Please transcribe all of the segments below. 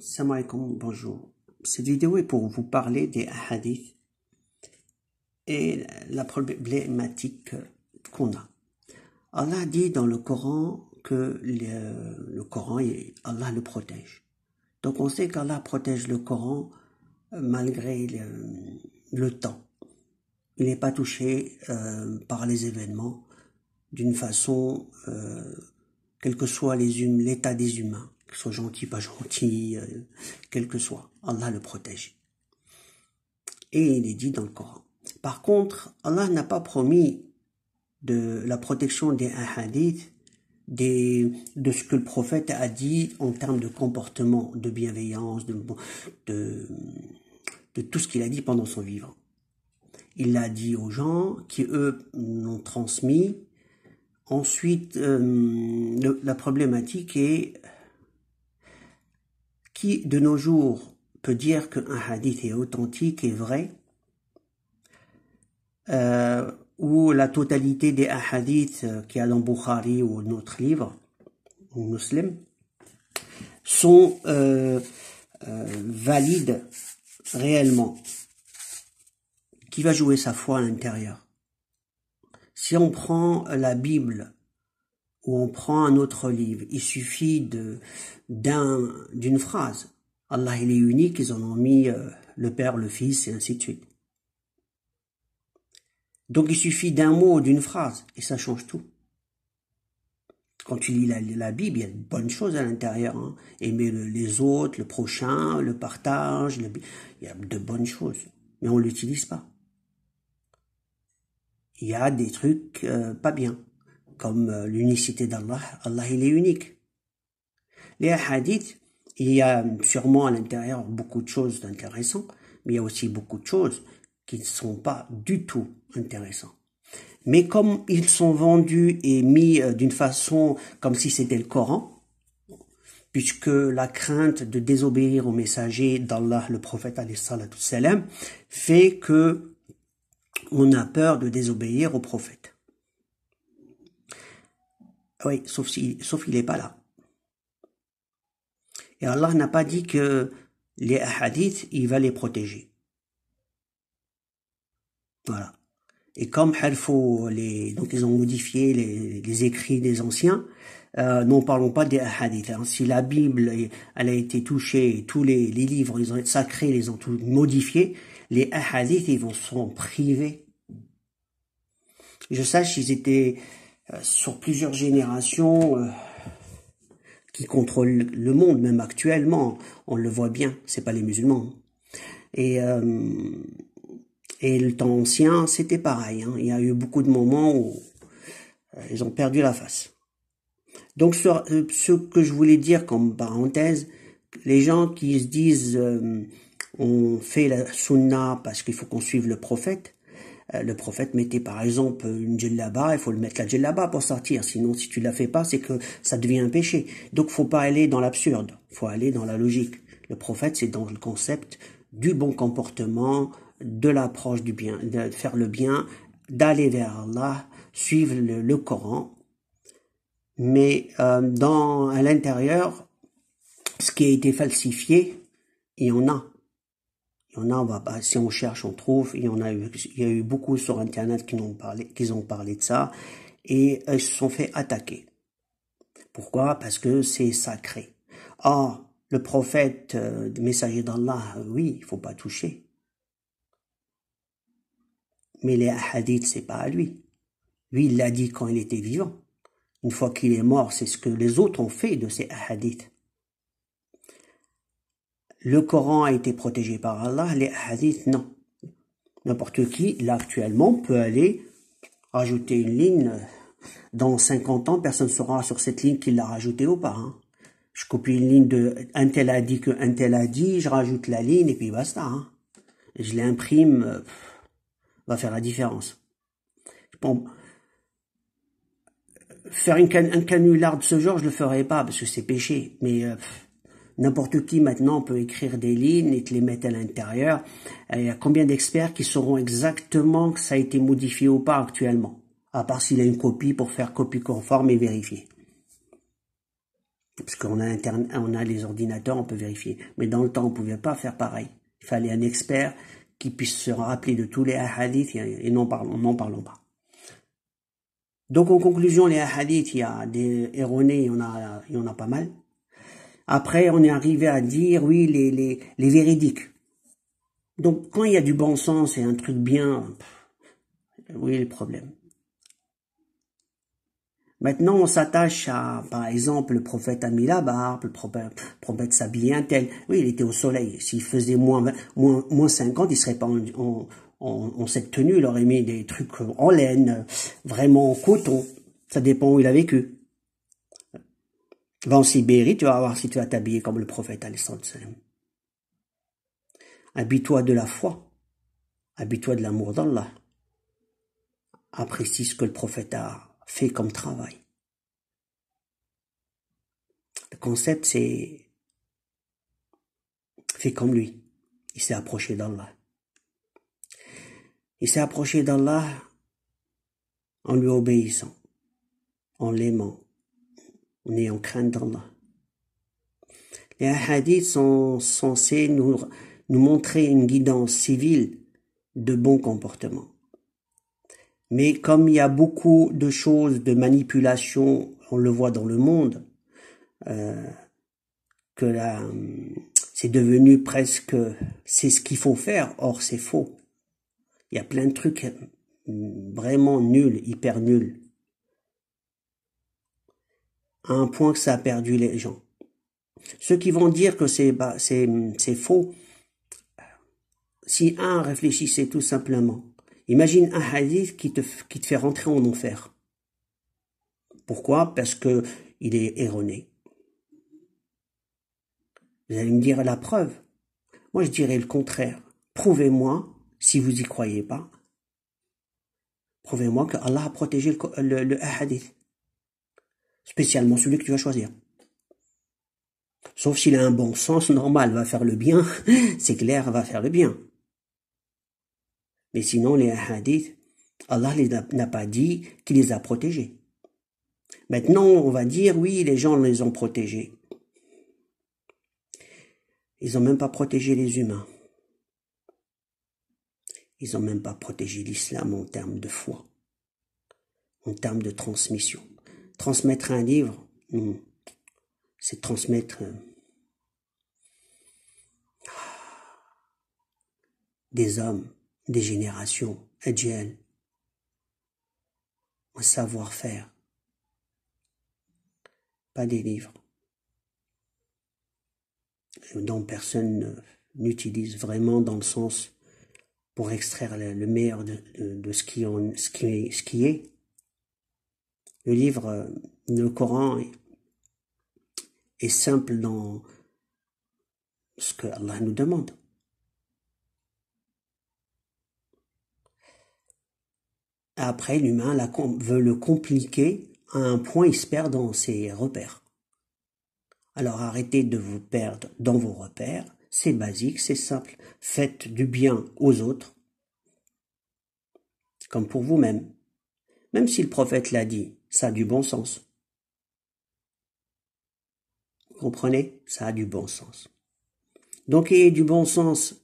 Salam alaikum, bonjour. Cette vidéo est pour vous parler des hadiths et la problématique qu'on a. Allah dit dans le Coran que le Coran, Allah le protège. Donc on sait qu'Allah protège le Coran malgré le temps. Il n'est pas touché par les événements d'une façon, quel que soit l'état des humains, qu'ils soient gentils, pas gentils, quel que soit, Allah le protège. Et il est dit dans le Coran. Par contre, Allah n'a pas promis de la protection des hadiths, de ce que le prophète a dit en termes de comportement, de bienveillance, de tout ce qu'il a dit pendant son vivant. Il l'a dit aux gens qui, eux, l'ont transmis. Ensuite, la problématique est qui, de nos jours, peut dire qu'un hadith est authentique et vrai, ou la totalité des hadiths qu'il y a dans Bukhari ou notre livre, ou Muslim, sont valides réellement. Qui va jouer sa foi à l'intérieur? Si on prend la Bible ou on prend un autre livre, il suffit d'une phrase. Allah il est unique, ils en ont mis le Père, le Fils et ainsi de suite. Donc il suffit d'un mot ou d'une phrase et ça change tout. Quand tu lis la Bible, il y a de bonnes choses à l'intérieur. Hein. Aimer les autres, le prochain, le partage, il y a de bonnes choses. Mais on ne l'utilise pas. Il y a des trucs pas bien, comme l'unicité d'Allah. Allah, il est unique. Les hadiths, il y a sûrement à l'intérieur beaucoup de choses d'intéressantes, mais il y a aussi beaucoup de choses qui ne sont pas du tout intéressantes. Mais comme ils sont vendus et mis d'une façon comme si c'était le Coran, puisque la crainte de désobéir au messager d'Allah, le prophète alayhi salatu salam, fait que on a peur de désobéir au prophète. Oui, sauf qu'il n'est pas là. Et Allah n'a pas dit que les hadiths, il va les protéger. Voilà. Et comme donc ils ont modifié les écrits des anciens, n'en parlons pas des hadiths. Hein. Si la Bible, elle a été touchée, tous les livres sacrés, les ont tous modifiés, les hadiths, ils vont s'en priver. Je sache, ils étaient sur plusieurs générations qui contrôlent le monde, même actuellement. On le voit bien, c'est pas les musulmans. Et le temps ancien, c'était pareil. Hein. Il y a eu beaucoup de moments où ils ont perdu la face. Donc, ce que je voulais dire comme parenthèse, les gens qui se disent on fait la sunna parce qu'il faut qu'on suive le prophète mettait par exemple une djellaba, il faut le mettre la djellaba pour sortir, sinon si tu la fais pas, c'est que ça devient un péché. Donc faut pas aller dans l'absurde, faut aller dans la logique. Le prophète, c'est dans le concept du bon comportement, de l'approche du bien, de faire le bien, d'aller vers Allah, suivre le Coran. Mais à l'intérieur, ce qui a été falsifié, il y en a. Il y en a, si on cherche, on trouve. Il y a eu beaucoup sur Internet qui ont parlé de ça. Et ils se sont fait attaquer. Pourquoi? Parce que c'est sacré. Or, le prophète, le messager d'Allah, oui, il faut pas toucher. Mais les hadiths, c'est pas à lui. Lui, il l'a dit quand il était vivant. Une fois qu'il est mort, c'est ce que les autres ont fait de ces hadiths. Le Coran a été protégé par Allah, les hadiths, non. N'importe qui, là, actuellement, peut aller rajouter une ligne. Dans 50 ans, personne ne saura sur cette ligne qu'il l'a rajoutée ou pas. Hein. Je copie une ligne de un tel a dit que un tel a dit, je rajoute la ligne et puis basta. Hein. Je l'imprime, va faire la différence. Bon, faire un canular de ce genre, je le ferai pas parce que c'est péché. Mais n'importe qui maintenant peut écrire des lignes et te les mettre à l'intérieur. Il y a combien d'experts qui sauront exactement que ça a été modifié ou pas actuellement, à part s'il a une copie pour faire copie conforme et vérifier. Parce qu'on a on a les ordinateurs, on peut vérifier. Mais dans le temps, on ne pouvait pas faire pareil. Il fallait un expert qui puisse se rappeler de tous les hadiths et n'en parlons pas. Donc en conclusion, les hadiths, il y a des erronés, il y en a pas mal. Après, on est arrivé à dire, oui, les véridiques. Donc quand il y a du bon sens et un truc bien, oui, le problème. Maintenant, on s'attache à, par exemple, le prophète a mis la barbe, le prophète s'habillait un tel. Oui, il était au soleil. S'il faisait moins 50, il serait pas en cette tenue. Il aurait mis des trucs en laine, vraiment en coton. Ça dépend où il a vécu. Va en Sibérie, tu vas voir si tu vas t'habiller comme le prophète, alayhi salam. Habille-toi de la foi. Habille-toi de l'amour d'Allah. Apprécie ce que le prophète a fait comme travail. Le concept, c'est fait comme lui. Il s'est approché d'Allah. Il s'est approché d'Allah en lui obéissant, en l'aimant, en ayant crainte d'Allah. Les hadiths sont censés nous montrer une guidance civile de bon comportement. Mais comme il y a beaucoup de choses de manipulation, on le voit dans le monde, que là, c'est devenu presque, c'est ce qu'il faut faire, or c'est faux. Il y a plein de trucs vraiment nuls, hyper nuls, à un point que ça a perdu les gens. Ceux qui vont dire que c'est faux, si réfléchissez tout simplement. Imagine un hadith qui te fait rentrer en enfer. Pourquoi? Parce que il est erroné. Vous allez me dire la preuve. Moi, je dirais le contraire. Prouvez-moi, si vous y croyez pas, prouvez-moi que Allah a protégé le hadith. Spécialement celui que tu vas choisir. Sauf s'il a un bon sens normal, va faire le bien, c'est clair, va faire le bien. Mais sinon, les hadiths, Allah n'a pas dit qu'il les a protégés. Maintenant, on va dire, oui, les gens les ont protégés. Ils n'ont même pas protégé les humains. Ils n'ont même pas protégé l'islam en termes de foi, en termes de transmission. Transmettre un livre, c'est transmettre des hommes, des générations, un savoir-faire, pas des livres dont personne n'utilise vraiment dans le sens pour extraire le meilleur de ce qui est. Le livre, le Coran est simple dans ce que Allah nous demande. Après, l'humain veut le compliquer à un point, il se perd dans ses repères. Alors arrêtez de vous perdre dans vos repères, c'est basique, c'est simple. Faites du bien aux autres, comme pour vous-même. Même si le prophète l'a dit, ça a du bon sens. Vous comprenez? Ça a du bon sens. Donc ayez du bon sens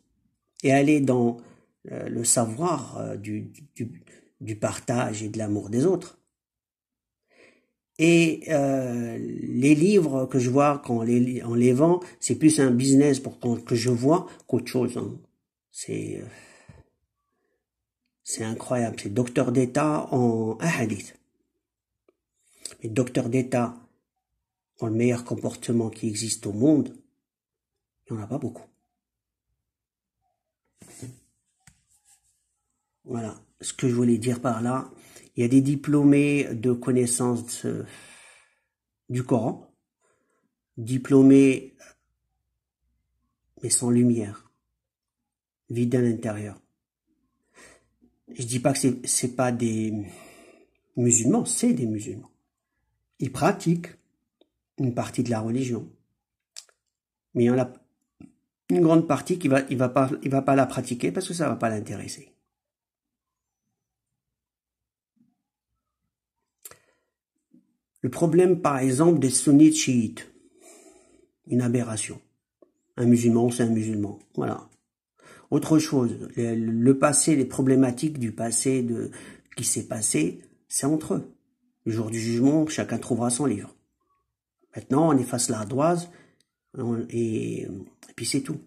et allez dans le savoir du partage et de l'amour des autres. Et les livres que je vois quand on les vend, c'est plus un business que je vois qu'autre chose. Hein. C'est incroyable. C'est docteur d'État en hadith. Les docteurs d'État ont le meilleur comportement qui existe au monde. Il n'y en a pas beaucoup. Voilà ce que je voulais dire par là. Il y a des diplômés de connaissance du Coran, diplômés mais sans lumière, vide à l'intérieur. Je dis pas que c'est pas des musulmans, c'est des musulmans. Ils pratiquent une partie de la religion, mais il y en a une grande partie qui il va pas la pratiquer parce que ça va pas l'intéresser. Le problème, par exemple, des sunnites chiites, une aberration. Un musulman, c'est un musulman. Voilà. Autre chose, le passé, les problématiques du passé, qui s'est passé, c'est entre eux. Le jour du jugement, chacun trouvera son livre. Maintenant, on efface l'ardoise et puis c'est tout.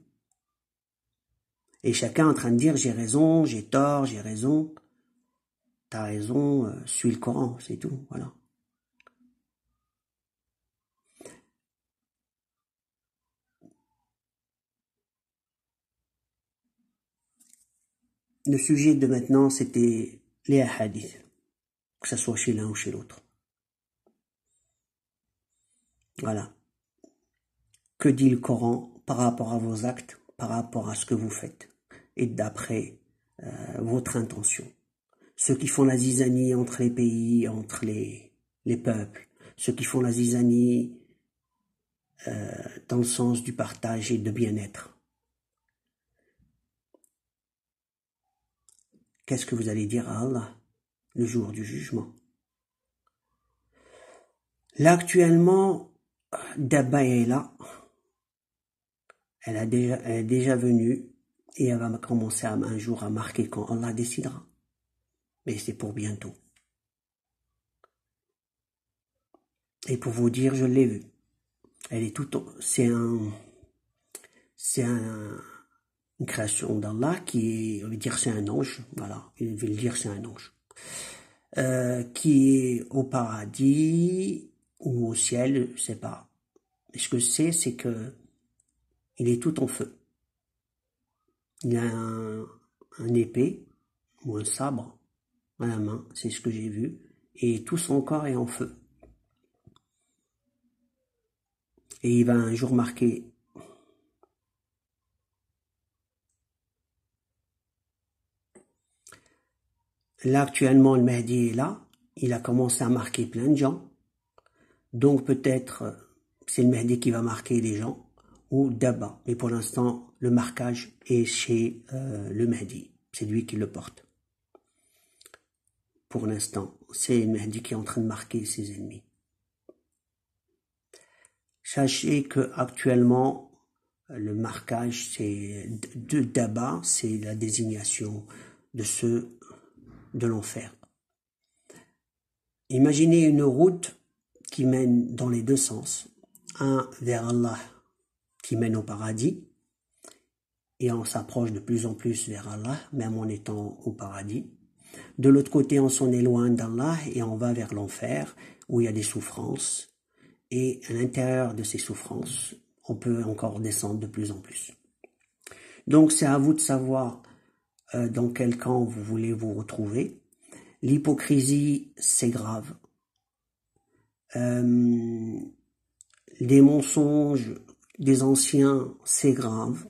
Et chacun est en train de dire, j'ai raison, j'ai tort, j'ai raison. T'as raison, suis le Coran, c'est tout, voilà. Le sujet de maintenant, c'était les hadiths, que ce soit chez l'un ou chez l'autre. Voilà. Que dit le Coran par rapport à vos actes, par rapport à ce que vous faites, et d'après votre intention. Ceux qui font la zizanie entre les pays, entre les peuples, ceux qui font la zizanie dans le sens du partage et de bien-être. Qu'est-ce que vous allez dire à Allah le jour du jugement? Là, actuellement, Dabba est là. Elle est déjà venue et elle va commencer un jour à marquer quand Allah décidera. Mais c'est pour bientôt. Et pour vous dire, je l'ai vue. Elle est c'est une création d'Allah qui est, on va dire c'est un ange, voilà, il veut le dire c'est un ange, qui est au paradis ou au ciel, je sais pas. Et ce que c'est que il est tout en feu. Il a un épée ou un sabre à la main, c'est ce que j'ai vu, et tout son corps est en feu. Et il va un jour marquer là actuellement le Mahdi est là, il a commencé à marquer plein de gens, donc peut-être c'est le Mahdi qui va marquer les gens, ou Dabba, mais pour l'instant le marquage est chez le Mahdi, c'est lui qui le porte. Pour l'instant, c'est le Mahdi qui est en train de marquer ses ennemis. Sachez que actuellement le marquage c'est de Dabba, c'est la désignation de ceux de l'enfer. Imaginez une route qui mène dans les deux sens, un vers Allah qui mène au paradis, et on s'approche de plus en plus vers Allah, même en étant au paradis. De l'autre côté, on s'en éloigne d'Allah et on va vers l'enfer, où il y a des souffrances, et à l'intérieur de ces souffrances, on peut encore descendre de plus en plus. Donc c'est à vous de savoir dans quel camp vous voulez vous retrouver. L'hypocrisie, c'est grave. Les mensonges des anciens, c'est grave.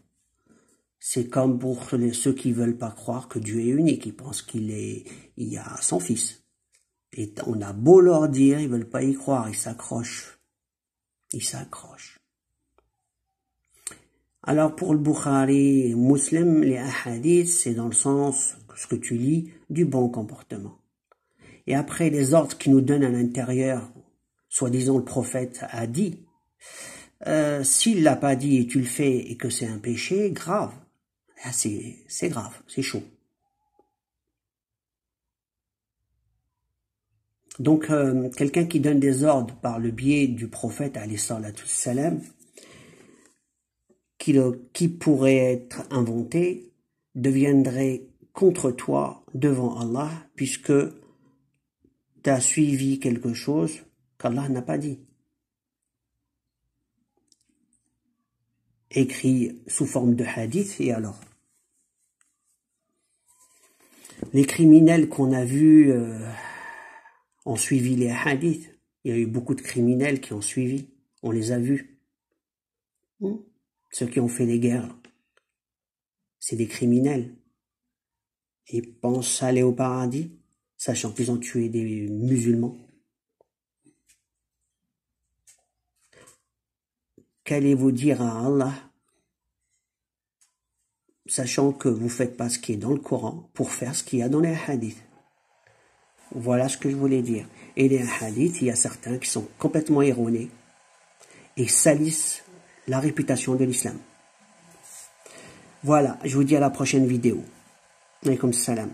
C'est comme pour ceux qui veulent pas croire que Dieu est unique, ils pensent il y a 100 fils. Et on a beau leur dire, ils veulent pas y croire, ils s'accrochent. Ils s'accrochent. Alors pour le Bukhari, Muslim, les hadiths, c'est dans le sens, ce que tu lis, du bon comportement. Et après, les ordres qu'il nous donne à l'intérieur, soi-disant le prophète a dit, s'il l'a pas dit et tu le fais et que c'est un péché, grave. C'est grave, c'est chaud. Donc, quelqu'un qui donne des ordres par le biais du prophète, alayhi salatu salam, qui pourrait être inventé, deviendrait contre toi devant Allah, puisque tu as suivi quelque chose qu'Allah n'a pas dit. Écrit sous forme de hadith, et alors? Les criminels qu'on a vus ont suivi les hadiths. Il y a eu beaucoup de criminels qui ont suivi. On les a vus. Ceux qui ont fait les guerres, c'est des criminels. Ils pensent aller au paradis, sachant qu'ils ont tué des musulmans. Qu'allez-vous dire à Allah, sachant que vous ne faites pas ce qui est dans le Coran, pour faire ce qu'il y a dans les hadiths? Voilà ce que je voulais dire. Et les hadiths, il y a certains qui sont complètement erronés et salissent la réputation de l'islam. Voilà, je vous dis à la prochaine vidéo. Alaykoum salam.